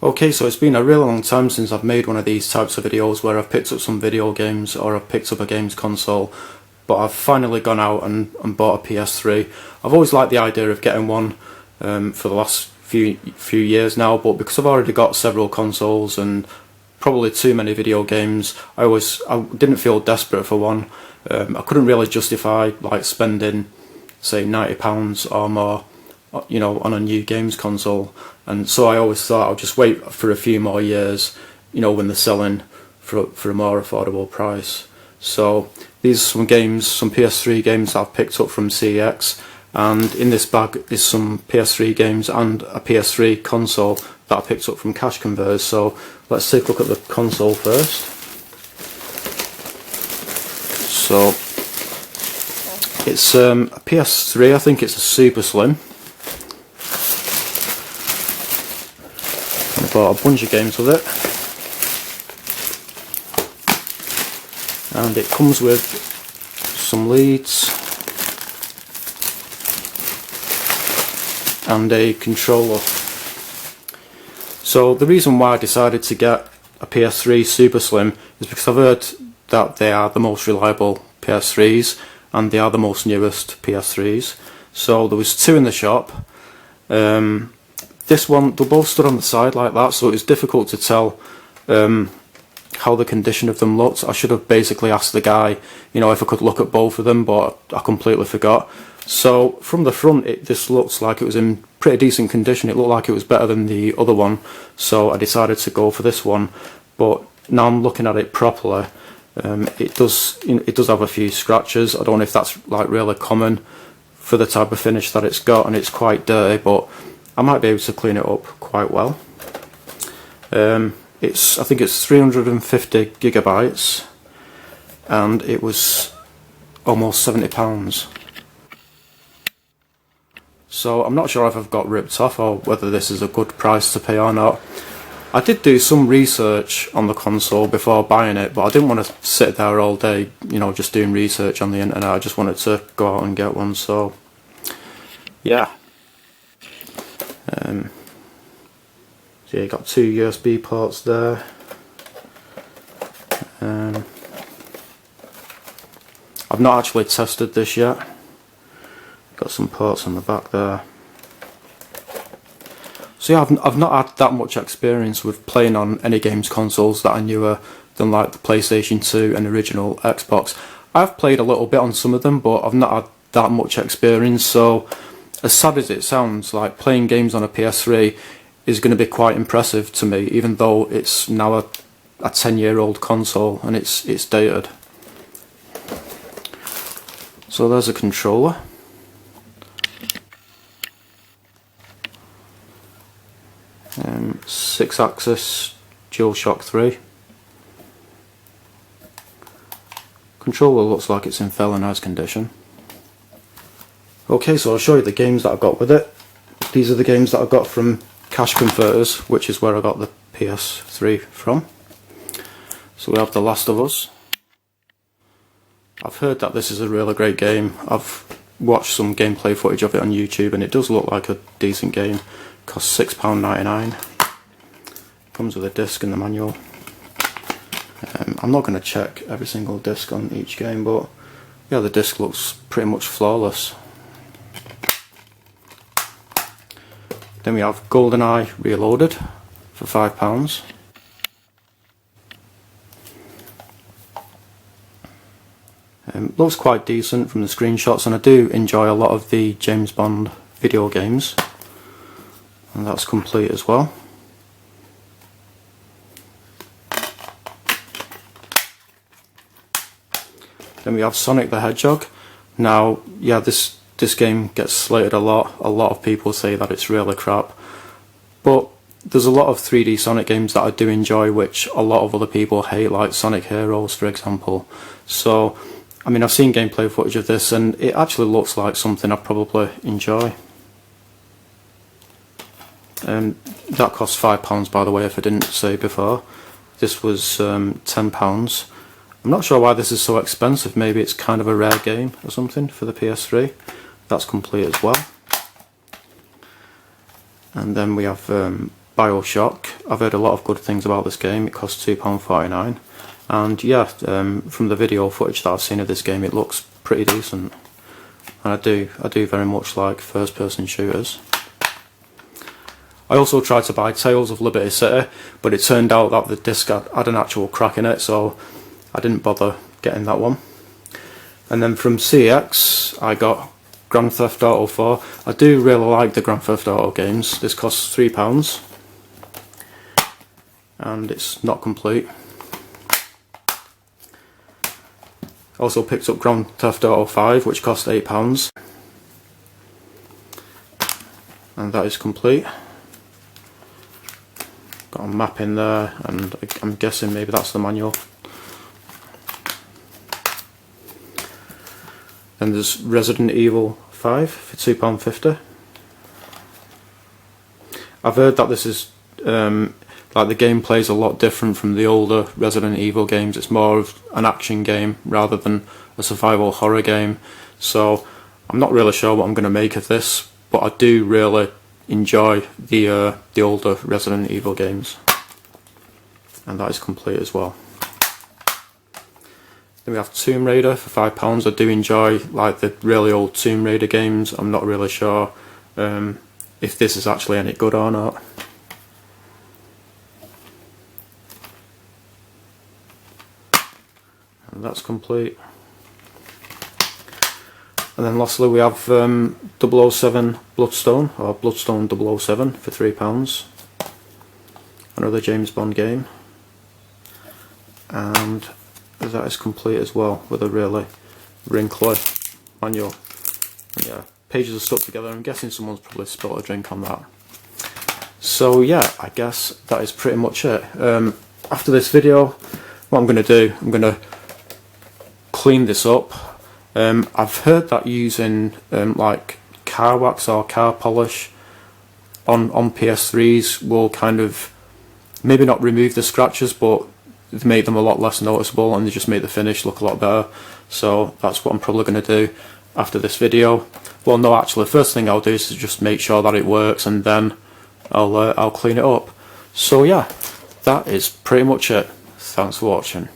Okay, so it's been a really long time since I've made one of these types of videos where I've picked up some video games or I've picked up a games console, but I've finally gone out and bought a PS3. I've always liked the idea of getting one for the last few years now, but because I've already got several consoles and probably too many video games, I didn't feel desperate for one. I couldn't really justify like spending say £90 or more, you know, on a new games console, and so I always thought I'll just wait for a few more years, you know, when they're selling for a more affordable price. So these are some games, some PS3 games that I've picked up from CEX, and in this bag is some PS3 games and a PS3 console that I picked up from Cash Converters. So let's take a look at the console first. So it's a PS3, I think it's a Super Slim. I bought a bunch of games with it, and it comes with some leads and a controller. So the reason why I decided to get a PS3 Super Slim is because I've heard that they are the most reliable PS3s and they are the most newest PS3s. So there was two in the shop. This one, they both stood on the side like that, so it was difficult to tell how the condition of them looked. I should have basically asked the guy, you know, if I could look at both of them, but I completely forgot. So from the front, this looks like it was in pretty decent condition. It looked like it was better than the other one, so I decided to go for this one. But now I'm looking at it properly, it does have a few scratches. I don't know if that's like really common for the type of finish that it's got, and it's quite dirty, but I might be able to clean it up quite well. I think it's 350 gigabytes, and it was almost £70. So I'm not sure if I've got ripped off or whether this is a good price to pay or not. I did do some research on the console before buying it, but I didn't want to sit there all day, you know, just doing research on the internet. I just wanted to go out and get one, so yeah. So you got two USB ports there. I've not actually tested this yet. Got some ports on the back there. So yeah, I've not had that much experience with playing on any games consoles that are newer than like the PlayStation 2 and original Xbox. I've played a little bit on some of them, but I've not had that much experience, so as sad as it sounds, like playing games on a PS3 is going to be quite impressive to me, even though it's now a 10-year-old console and it's dated. So there's a controller. Six-axis DualShock 3. Controller looks like it's in fairly nice condition. Okay, so I'll show you the games that I've got with it. These are the games that I got from Cash Converters, which is where I got the PS3 from. So we have The Last of Us. I've heard that this is a really great game. I've watched some gameplay footage of it on YouTube and it does look like a decent game. It costs £6.99. Comes with a disc and the manual. I'm not going to check every single disc on each game, but yeah, the disc looks pretty much flawless. Then we have Goldeneye Reloaded for £5. Looks quite decent from the screenshots, and I do enjoy a lot of the James Bond video games, and that's complete as well. Then we have Sonic the Hedgehog. Now, yeah, this game gets slated a lot. A lot of people say that it's really crap, but there's a lot of 3D Sonic games that I do enjoy, which a lot of other people hate, like Sonic Heroes, for example. So, I mean, I've seen gameplay footage of this, and it actually looks like something I'd probably enjoy. That costs £5, by the way, if I didn't say before. This was £10. I'm not sure why this is so expensive. Maybe it's kind of a rare game or something for the PS3. That's complete as well. And then we have Bioshock. I've heard a lot of good things about this game. It costs £2.49, and yeah, from the video footage that I've seen of this game, it looks pretty decent, and I do very much like first-person shooters. I also tried to buy Tales of Liberty City, but it turned out that the disc had an actual crack in it, so I didn't bother getting that one. And then from CX, I got Grand Theft Auto 4. I do really like the Grand Theft Auto games. This costs £3, and it's not complete. Also picked up Grand Theft Auto 5, which cost £8, and that is complete. Got a map in there, and I'm guessing maybe that's the manual. Then there's Resident Evil 5 for £2.50. I've heard that this is like the gameplay is a lot different from the older Resident Evil games. It's more of an action game rather than a survival horror game. So I'm not really sure what I'm going to make of this, but I do really enjoy the older Resident Evil games, and that is complete as well. Then we have Tomb Raider for £5. I do enjoy like the really old Tomb Raider games. I'm not really sure if this is actually any good or not. And that's complete. And then lastly we have 007 Bloodstone, or Bloodstone 007 for £3. Another James Bond game. And that is complete as well, with a really wrinkly manual. Yeah, pages are stuck together. I'm guessing someone's probably spilled a drink on that. So yeah, I guess that is pretty much it. After this video, what I'm going to do, I'm going to clean this up. I've heard that using like car wax or car polish on PS3s will kind of maybe not remove the scratches, but make them a lot less noticeable, and they just make the finish look a lot better. So that's what I'm probably going to do after this video. Well, no, actually, first thing I'll do is just make sure that it works, and then I'll clean it up. So yeah, that is pretty much it. Thanks for watching.